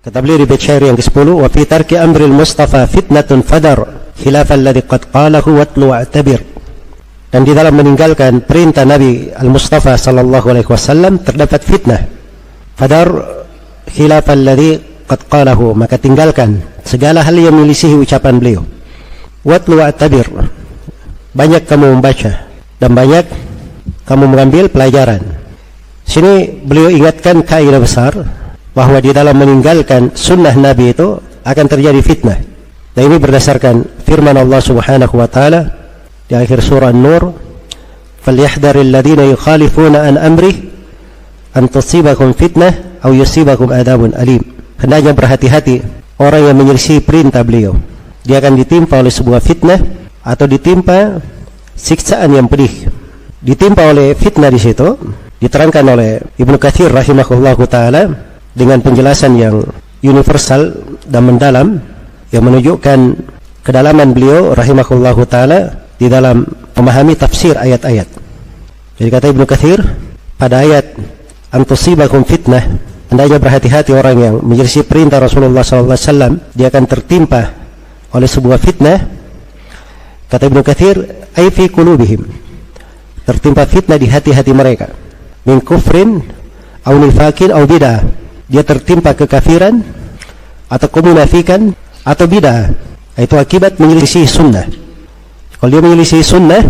Kata beliau di bait syair yang ke-10, wa fi tarki amril Mustafa fitnatun fadar khilafal ladzi qad qalahu watlu wa'tabir. Dan di dalam meninggalkan perintah Nabi Al-Mustafa sallallahu alaihi wasallam terdapat fitnah. Fadar khilafal ladzi qad qalahu, maka tinggalkan segala hal yang menyelisihi ucapan beliau. Watlu wa'tabir, banyak kamu membaca dan banyak kamu mengambil pelajaran. Sini beliau ingatkan kaidah besar bahwa di dalam meninggalkan sunnah Nabi itu akan terjadi fitnah. Dan ini berdasarkan firman Allah Subhanahu wa taala di akhir surah An-Nur, "Falyahdharil ladzina yukhalifuna an amrih an tusibakum fitnah aw yusibakum adzabun alim." Hendaknya berhati-hati orang yang menyelisih perintah beliau. Dia akan ditimpa oleh sebuah fitnah atau ditimpa siksaan yang pedih. Ditimpa oleh fitnah di situ diterangkan oleh Ibnu Katsir rahimahullahu taala dengan penjelasan yang universal dan mendalam yang menunjukkan kedalaman beliau rahimahullahu taala di dalam memahami tafsir ayat-ayat. Jadi kata Ibnu Katsir, pada ayat antusibakum fitnah, hendaknya berhati-hati orang yang menyelisih perintah Rasulullah SAW, dia akan tertimpa oleh sebuah fitnah. Kata Ibnu Katsir, ai fi qulubihim, tertimpa fitnah di hati-hati mereka, min kufrin au nifakin au bid'ah, dia tertimpa kekafiran atau kemunafikan atau bid'ah. Itu akibat menyelisih sunnah. Kalau dia menyelisih sunnah,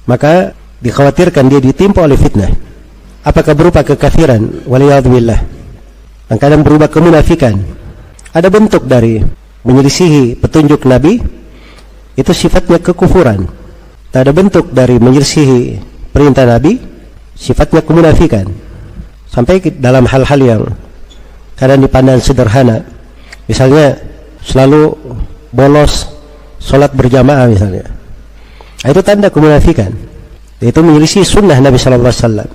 maka dikhawatirkan dia ditimpa oleh fitnah. Apakah berupa kekafiran, waliyadzubillah, dan kadang berubah kemunafikan. Ada bentuk dari menyelisihi petunjuk Nabi, itu sifatnya kekufuran. Tak ada bentuk dari menyelisihi perintah Nabi, sifatnya kemunafikan. Sampai dalam hal-hal yang kadang dipandang sederhana, misalnya selalu bolos sholat berjamaah misalnya, itu tanda kemunafikan. Itu menyelisih sunnah Nabi Sallallahu Alaihi Wasallam.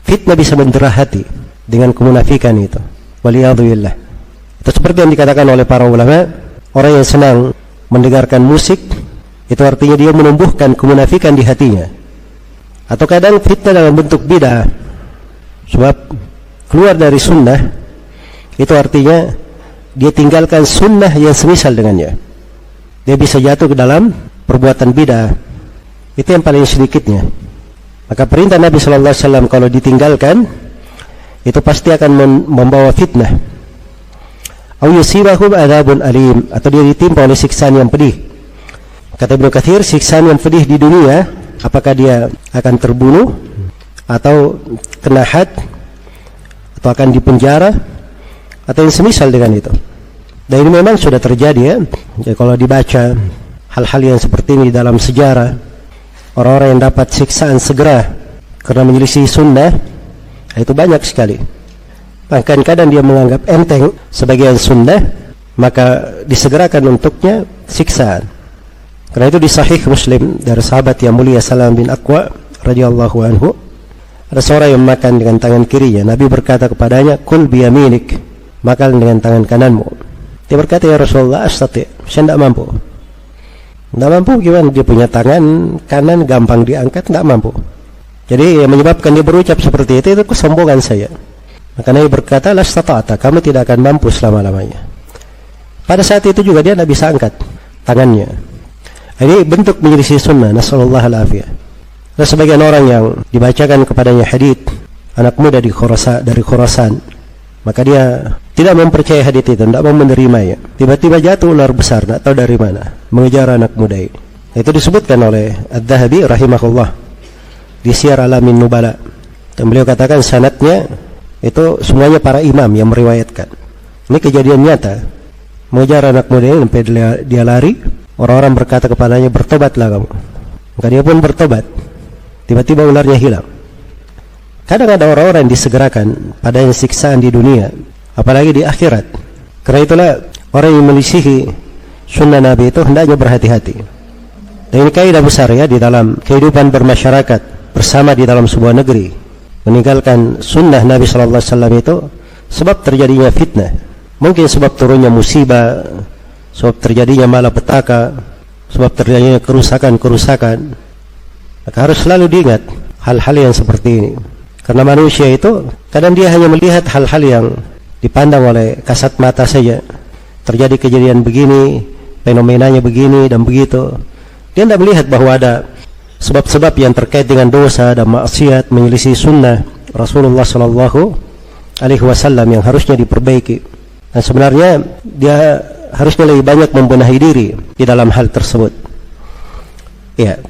Fitnah bisa menderah hati dengan kemunafikan itu. Waliyadzubillah. Itu seperti yang dikatakan oleh para ulama, orang yang senang mendengarkan musik, itu artinya dia menumbuhkan kemunafikan di hatinya. Atau kadang fitnah dalam bentuk bid'ah, sebab keluar dari sunnah, itu artinya dia tinggalkan sunnah yang semisal dengannya. Dia bisa jatuh ke dalam perbuatan bid'ah. Itu yang paling sedikitnya. Maka perintah Nabi Sallallahu Alaihi Wasallam kalau ditinggalkan, itu pasti akan membawa fitnah. Au yusibahum adzabun alim, atau dia ditimpa oleh siksaan yang pedih. Kata Ibnu Katsir, siksaan yang pedih di dunia, apakah dia akan terbunuh atau kena had atau akan dipenjara atau yang semisal dengan itu. Dan ini memang sudah terjadi ya. Jadi kalau dibaca hal-hal yang seperti ini dalam sejarah, orang-orang yang dapat siksaan segera karena menyelisih sunnah, itu banyak sekali. Bahkan kadang dia menganggap enteng sebagian sunnah, maka disegerakan untuknya siksaan. Karena itu di Sahih Muslim dari sahabat yang mulia Salam bin Aqwa radhiyallahu anhu, ada seorang yang makan dengan tangan kirinya. Nabi berkata kepadanya, "Kul biyaminik," makan dengan tangan kananmu. Dia berkata, "Ya Rasulullah, astati, saya tidak mampu." Tidak mampu gimana? Dia punya tangan kanan gampang diangkat, tidak mampu. Jadi yang menyebabkan dia berucap seperti itu kesombongan saya. Maka Nabi berkata, "La stata'ta, kamu tidak akan mampu selama-lamanya." Pada saat itu juga dia tidak bisa angkat tangannya. Ini bentuk menyelisih sunnah, nasallallahu alafiyah. Ada sebagian orang yang dibacakan kepadanya hadits anak muda dari Khurasan, maka dia tidak mempercayai hadits itu, tidak mau menerimanya. Tiba-tiba jatuh ular besar, tidak tahu dari mana, mengejar anak muda ini. Itu disebutkan oleh Adz-Dzahabi rahimahullah di Syiar Alamin Nubala. Dan beliau katakan sanadnya itu semuanya para imam yang meriwayatkan. Ini kejadian nyata. Mengejar anak muda ini sampai dia lari, orang-orang berkata kepadanya, "Bertobatlah kamu." Maka dia pun bertobat. Tiba-tiba ularnya hilang. Kadang ada orang-orang yang disegerakan pada yang siksaan di dunia, apalagi di akhirat. Karena itulah orang yang melisihi sunnah Nabi itu hendaknya berhati-hati. Dan ini kaidah besar ya di dalam kehidupan bermasyarakat bersama di dalam sebuah negeri. Meninggalkan sunnah Nabi Sallallahu Alaihi Wasallam itu sebab terjadinya fitnah. Mungkin sebab turunnya musibah, sebab terjadinya malapetaka, sebab terjadinya kerusakan-kerusakan. Maka harus selalu diingat hal-hal yang seperti ini. Karena manusia itu kadang dia hanya melihat hal-hal yang dipandang oleh kasat mata saja, terjadi kejadian begini, fenomenanya begini dan begitu, dia tidak melihat bahwa ada sebab-sebab yang terkait dengan dosa dan maksiat, menyelisih sunnah Rasulullah Sallallahu Alaihi Wasallam yang harusnya diperbaiki. Dan sebenarnya dia harusnya lebih banyak membenahi diri di dalam hal tersebut. Ya.